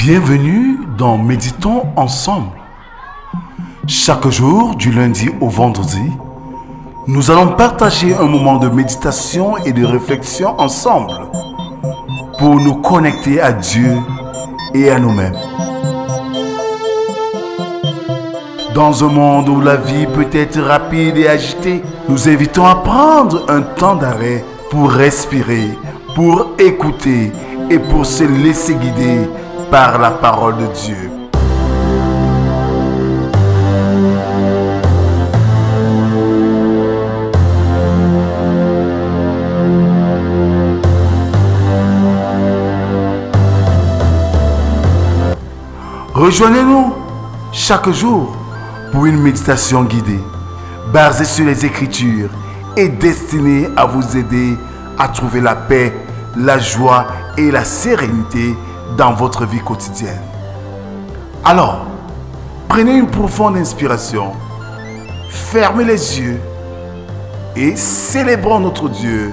Bienvenue dans Méditons ensemble. Chaque jour, du lundi au vendredi, nous allons partager un moment de méditation et de réflexion ensemble pour nous connecter à Dieu et à nous-mêmes. Dans un monde où la vie peut être rapide et agitée, nous invitons à prendre un temps d'arrêt pour respirer, pour écouter et pour se laisser guider par la parole de Dieu. Rejoignez-nous chaque jour pour une méditation guidée, basée sur les Écritures et destinée à vous aider à trouver la paix, la joie et la sérénité dans votre vie quotidienne. Alors, prenez une profonde inspiration, fermez les yeux et célébrons notre Dieu.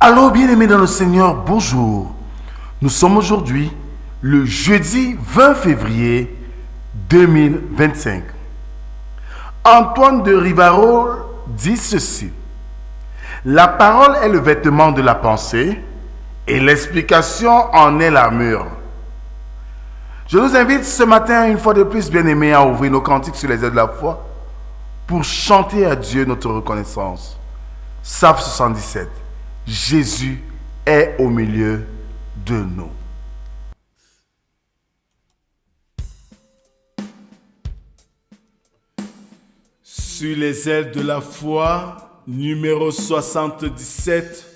Allô, bien-aimés dans le Seigneur, bonjour. Nous sommes aujourd'hui le jeudi 20 février 2025. Antoine de Rivaro dit ceci: la parole est le vêtement de la pensée et l'explication en est l'armure. Je nous invite ce matin, une fois de plus, bien-aimés, à ouvrir nos cantiques sur les ailes de la foi pour chanter à Dieu notre reconnaissance. Psaume 77. Jésus est au milieu de nous. Sur les ailes de la foi, numéro 77,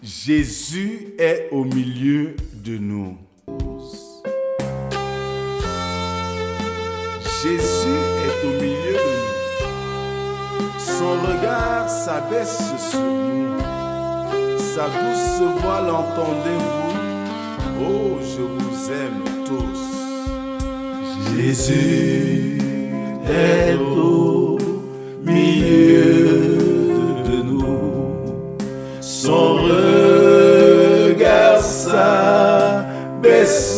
Jésus est au milieu de nous. Jésus est au milieu de nous. Son regard s'abaisse sur nous. Sa douce voix l'entendez-vous? Oh, je vous aime tous. Jésus est au milieu de nous. Son regard s'abaisse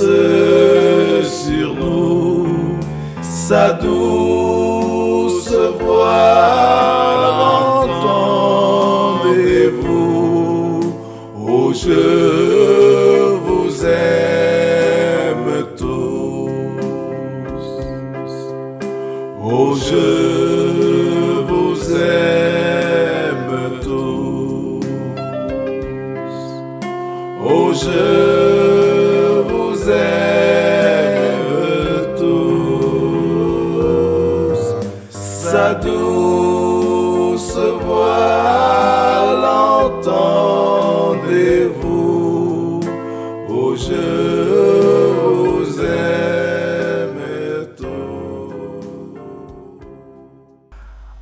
sur nous. Sa douce voix l'entendez-vous? Oh, je vous aime tous. Oh, je vous aime tous. Oh, je vous aime tous. Sa douce voix l'entendez-vous? Oh, je vous aime tous.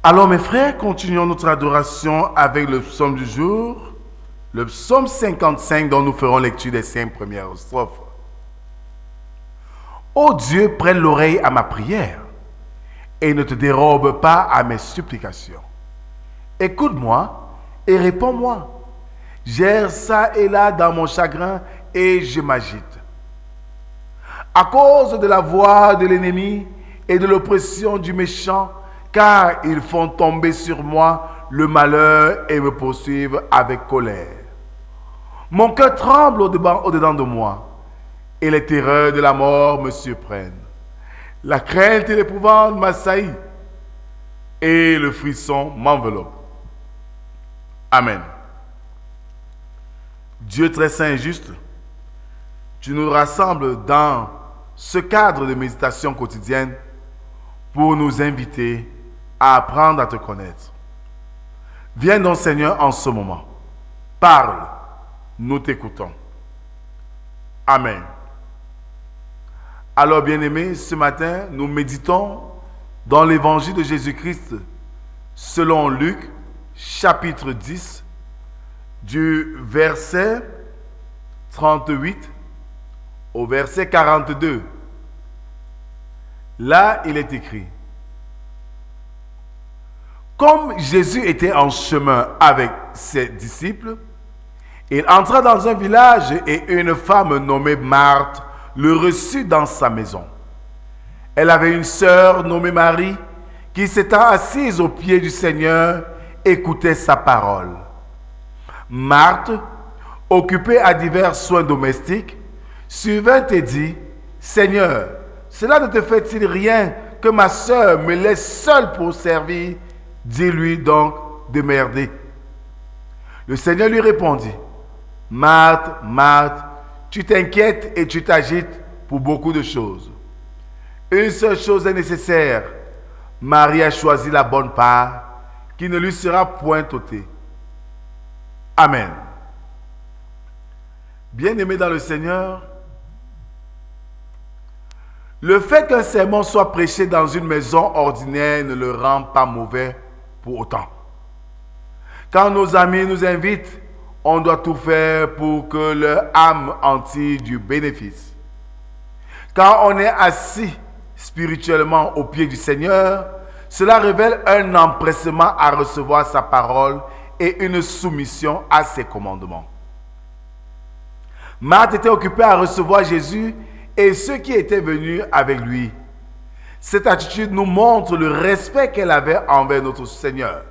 Alors mes frères, continuons notre adoration avec le psaume du jour, le psaume 55 dont nous ferons lecture des 5 premières strophes. Ô Dieu, prête l'oreille à ma prière et ne te dérobe pas à mes supplications. Écoute-moi et réponds-moi. J'erre ça et là dans mon chagrin et je m'agite. À cause de la voix de l'ennemi et de l'oppression du méchant, car ils font tomber sur moi le malheur et me poursuivent avec colère. Mon cœur tremble au-dedans de moi et les terreurs de la mort me surprennent. La crainte et l'épouvante m'assaillent et le frisson m'enveloppe. Amen. Dieu très saint et juste, tu nous rassembles dans ce cadre de méditation quotidienne pour nous inviter à apprendre à te connaître. Viens donc, Seigneur, en ce moment. Parle, nous t'écoutons. Amen. Alors, bien-aimés, ce matin, nous méditons dans l'évangile de Jésus-Christ selon Luc, chapitre 10, du verset 38 au verset 42. Là, il est écrit: comme Jésus était en chemin avec ses disciples, il entra dans un village et une femme nommée Marthe le reçut dans sa maison. Elle avait une sœur nommée Marie qui, s'étant assise aux pieds du Seigneur, écoutait sa parole. Marthe, occupée à divers soins domestiques, survint et dit: Seigneur, cela ne te fait-il rien que ma sœur me laisse seule pour servir? Dis-lui donc de m'aider. Le Seigneur lui répondit: Marthe, Marthe, tu t'inquiètes et tu t'agites pour beaucoup de choses. Une seule chose est nécessaire. Marie a choisi la bonne part, qui ne lui sera point ôtée. Amen. Bien-aimés dans le Seigneur, le fait qu'un sermon soit prêché dans une maison ordinaire ne le rend pas mauvais pour autant. Quand nos amis nous invitent, on doit tout faire pour que leur âme en tire du bénéfice. Quand on est assis spirituellement aux pieds du Seigneur, cela révèle un empressement à recevoir sa parole et une soumission à ses commandements. Marthe était occupée à recevoir Jésus et ceux qui étaient venus avec lui. Cette attitude nous montre le respect qu'elle avait envers notre Seigneur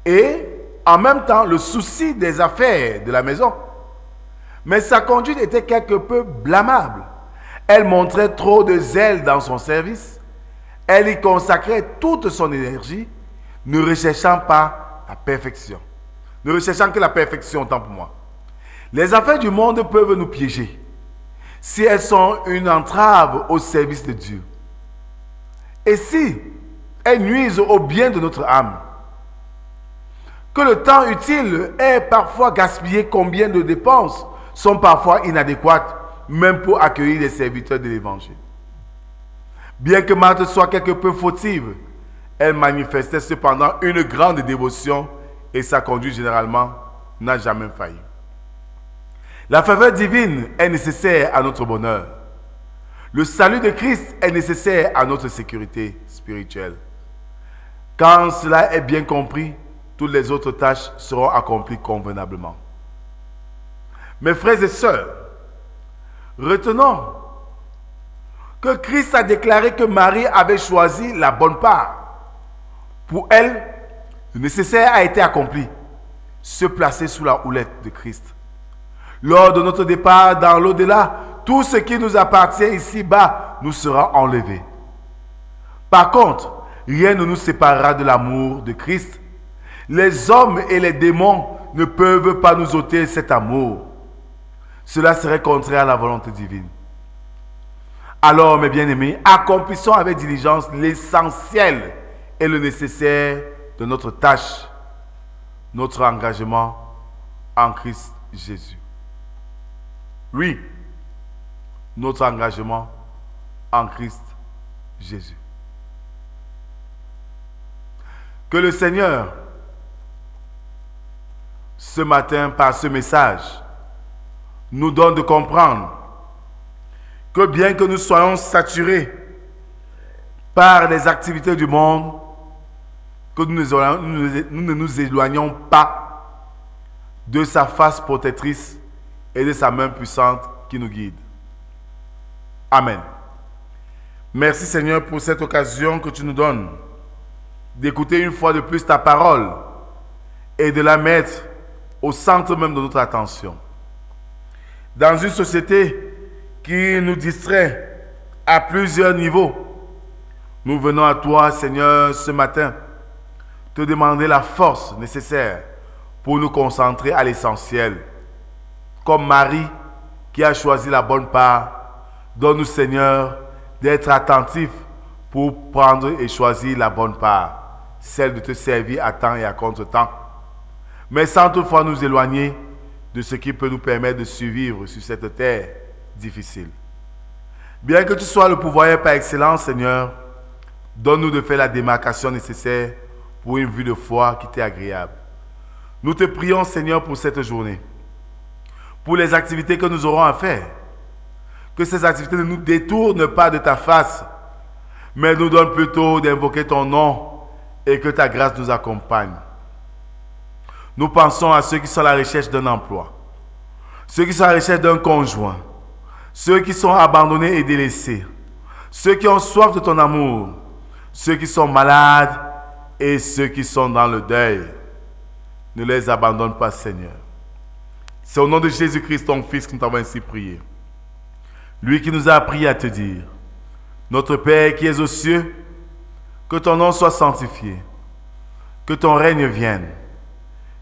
et en même temps le souci des affaires de la maison. Mais sa conduite était quelque peu blâmable. Elle montrait trop de zèle dans son service. Elle y consacrait toute son énergie, ne recherchant pas la perfection. Ne recherchant que la perfection, tant pour moi. Les affaires du monde peuvent nous piéger si elles sont une entrave au service de Dieu. Et si elles nuisent au bien de notre âme. Que le temps utile est parfois gaspillé, combien de dépenses sont parfois inadéquates, même pour accueillir les serviteurs de l'Évangile. Bien que Marthe soit quelque peu fautive, elle manifestait cependant une grande dévotion et sa conduite généralement n'a jamais failli. La faveur divine est nécessaire à notre bonheur. Le salut de Christ est nécessaire à notre sécurité spirituelle. Quand cela est bien compris, toutes les autres tâches seront accomplies convenablement. Mes frères et sœurs, retenons que Christ a déclaré que Marie avait choisi la bonne part. Pour elle, le nécessaire a été accompli, se placer sous la houlette de Christ. Lors de notre départ dans l'au-delà, tout ce qui nous appartient ici-bas nous sera enlevé. Par contre, rien ne nous séparera de l'amour de Christ. Les hommes et les démons ne peuvent pas nous ôter cet amour. Cela serait contraire à la volonté divine. Alors, mes bien-aimés, accomplissons avec diligence l'essentiel et le nécessaire de notre tâche, notre engagement en Christ Jésus. Oui, notre engagement en Christ Jésus. Que le Seigneur, ce matin, par ce message, nous donne de comprendre que bien que nous soyons saturés par les activités du monde, que nous ne nous éloignons pas de sa face protectrice et de sa main puissante qui nous guide. Amen. Merci Seigneur pour cette occasion que tu nous donnes d'écouter une fois de plus ta parole et de la mettre au centre même de notre attention. Dans une société qui nous distrait à plusieurs niveaux, nous venons à toi, Seigneur, ce matin, te demander la force nécessaire pour nous concentrer à l'essentiel. Comme Marie qui a choisi la bonne part, donne-nous, Seigneur, d'être attentifs pour prendre et choisir la bonne part, celle de te servir à temps et à contre-temps, mais sans toutefois nous éloigner de ce qui peut nous permettre de survivre sur cette terre difficile. Bien que tu sois le pourvoyeur par excellence, Seigneur, donne-nous de faire la démarcation nécessaire pour une vie de foi qui t'est agréable. Nous te prions, Seigneur, pour cette journée, pour les activités que nous aurons à faire, que ces activités ne nous détournent pas de ta face, mais nous donnent plutôt d'invoquer ton nom et que ta grâce nous accompagne. Nous pensons à ceux qui sont à la recherche d'un emploi, ceux qui sont à la recherche d'un conjoint, ceux qui sont abandonnés et délaissés, ceux qui ont soif de ton amour, ceux qui sont malades et ceux qui sont dans le deuil. Ne les abandonne pas, Seigneur. C'est au nom de Jésus-Christ, ton Fils, que nous t'avons ainsi prié. Lui qui nous a appris à te dire: Notre Père qui es aux cieux, que ton nom soit sanctifié, que ton règne vienne,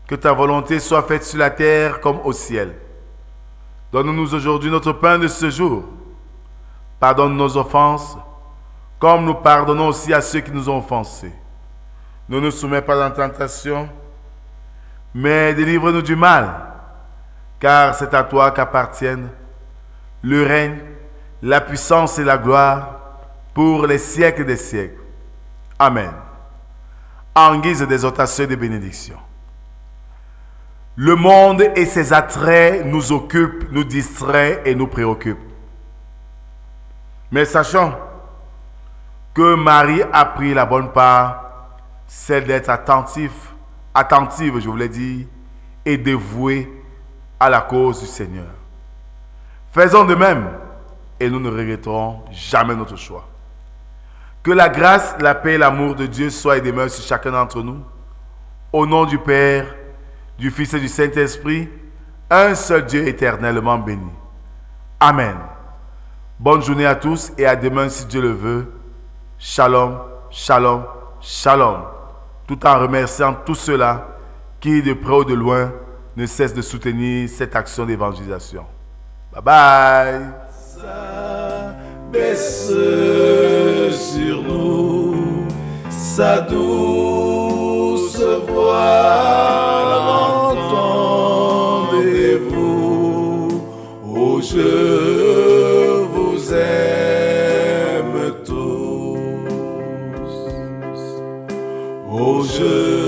que ta volonté soit faite sur la terre comme au ciel. Donne-nous aujourd'hui notre pain de ce jour. Pardonne nos offenses, comme nous pardonnons aussi à ceux qui nous ont offensés. Ne nous soumets pas en tentation, mais délivre-nous du mal, car c'est à toi qu'appartiennent le règne, la puissance et la gloire pour les siècles des siècles. Amen. En guise d'exhortation et de bénédiction. Le monde et ses attraits nous occupent, nous distraient et nous préoccupent. Mais sachons que Marie a pris la bonne part, celle d'être attentive, je voulais dire, et dévouée à la cause du Seigneur. Faisons de même et nous ne regretterons jamais notre choix. Que la grâce, la paix et l'amour de Dieu soient et demeurent sur chacun d'entre nous. Au nom du Père, du Fils et du Saint-Esprit, un seul Dieu éternellement béni. Amen. Bonne journée à tous et à demain si Dieu le veut. Shalom, shalom, shalom. Tout en remerciant tous ceux-là qui, de près ou de loin, ne cessent de soutenir cette action d'évangélisation. Bye bye. Ça baisse sur nous, sa douce voix, entendez-vous, oh je vous aime tous, oh je